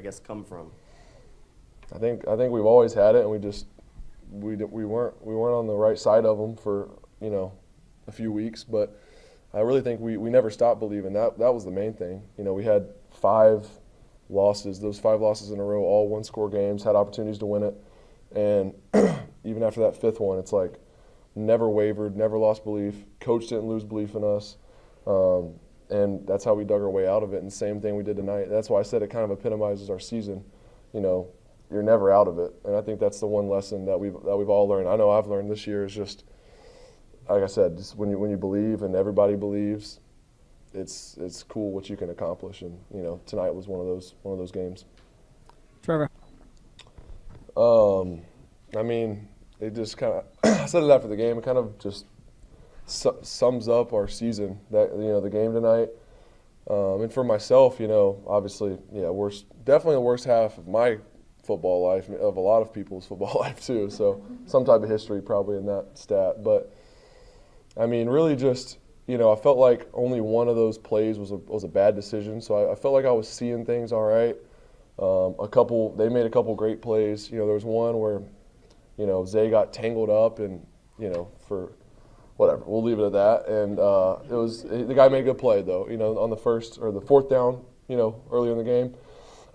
guess, come from? I think we've always had it, and we weren't on the right side of them for a few weeks, but I really think we never stopped believing. That was the main thing. We had 5 losses, those 5 losses in a row, all one-score games, had opportunities to win it, and even after that 5th one, it's like never wavered, never lost belief. Coach didn't lose belief in us, and that's how we dug our way out of it. And same thing we did tonight. That's why I said it kind of epitomizes our season. You're never out of it, and I think that's the one lesson that we've all learned. I know I've learned this year is just, like I said, just when you believe and everybody believes, it's cool what you can accomplish. And tonight was one of those games. Trevor. I mean, it just kind of I said it after the game. It kind of just sums up our season. That the game tonight, and for myself, obviously, definitely the worst half of my football life, of a lot of people's football life too. So some type of history probably in that stat. But I mean, really just, I felt like only one of those plays was a bad decision. So I felt like I was seeing things all right. They made a couple great plays. There was one where, Zay got tangled up and, for whatever, we'll leave it at that. And the guy made a good play though, on the 1st or the 4th down, earlier in the game.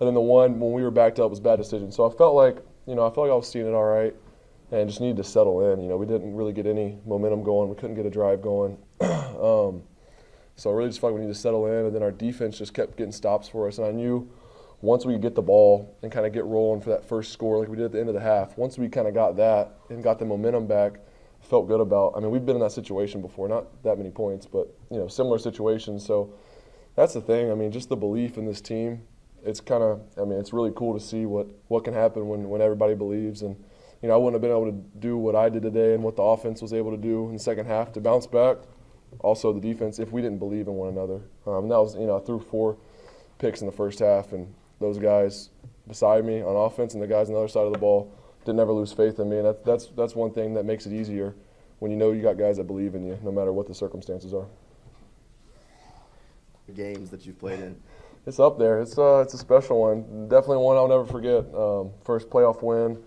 And then the one when we were backed up was a bad decision. So I felt like I was seeing it all right and just needed to settle in. We didn't really get any momentum going. We couldn't get a drive going. So I really just felt like we needed to settle in. And then our defense just kept getting stops for us. And I knew once we could get the ball and kind of get rolling for that first score like we did at the end of the half, once we kind of got that and got the momentum back, felt good about. I mean, we've been in that situation before, not that many points, but, similar situations. So that's the thing. I mean, just the belief in this team. It's kind of, it's really cool to see what can happen when everybody believes. And, I wouldn't have been able to do what I did today and what the offense was able to do in the second half to bounce back. Also the defense, if we didn't believe in one another. And that was, I threw 4 picks in the first half, and those guys beside me on offense and the guys on the other side of the ball didn't ever lose faith in me. And that's one thing that makes it easier when you got guys that believe in you, no matter what the circumstances are. The games that you've played in. It's up there. It's a special one. Definitely one I'll never forget. First playoff win.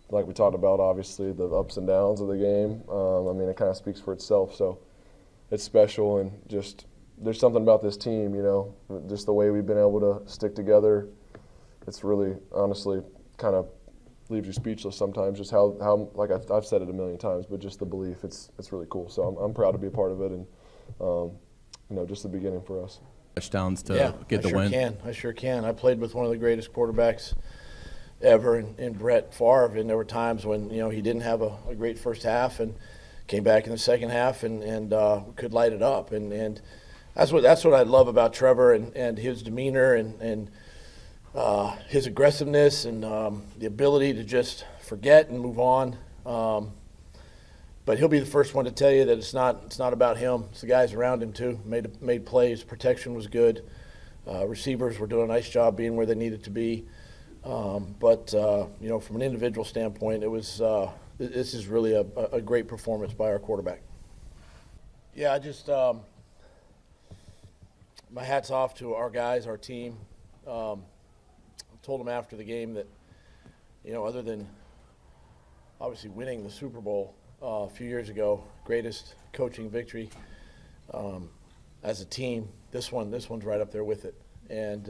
Like we talked about, obviously, the ups and downs of the game. It kind of speaks for itself. So it's special, and just there's something about this team, just the way we've been able to stick together. It's really, honestly, kind of leaves you speechless sometimes, just how like I've said it a million times, but just the belief. It's really cool. So I'm proud to be a part of it, and just the beginning for us. Touchdowns to get the win. I sure can. I played with one of the greatest quarterbacks ever in Brett Favre, and there were times when he didn't have a great first half and came back in the second half and could light it up, and that's what I love about Trevor and his demeanor and his aggressiveness and the ability to just forget and move on. But he'll be the first one to tell you that it's not about him. It's the guys around him too. Made plays. Protection was good. Receivers were doing a nice job being where they needed to be. But from an individual standpoint, this is really a great performance by our quarterback. Yeah, I just my hat's off to our guys, our team. I told them after the game that other than obviously winning the Super Bowl a few years ago, greatest coaching victory as a team. This one's right up there with it, and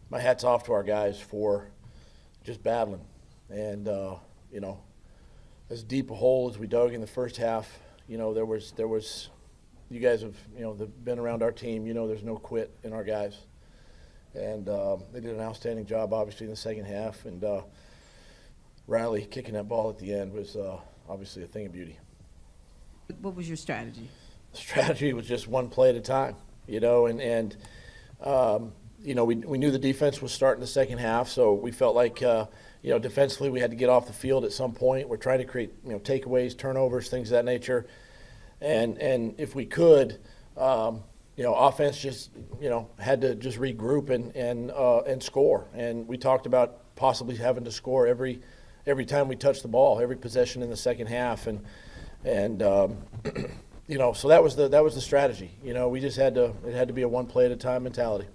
my hat's off to our guys for just battling. And as deep a hole as we dug in the first half, there was you guys have been around our team. There's no quit in our guys, and they did an outstanding job, obviously, in the second half. And Riley kicking that ball at the end was obviously a thing of beauty. What was your strategy? The strategy was just one play at a time, we knew the defense was starting the second half, so we felt like, defensively we had to get off the field at some point. We're trying to create, takeaways, turnovers, things of that nature. And if we could, offense just, had to just regroup and score. And we talked about possibly having to score every time we touched the ball, every possession in the second half. And so that was the strategy. We just it had to be a one play at a time mentality.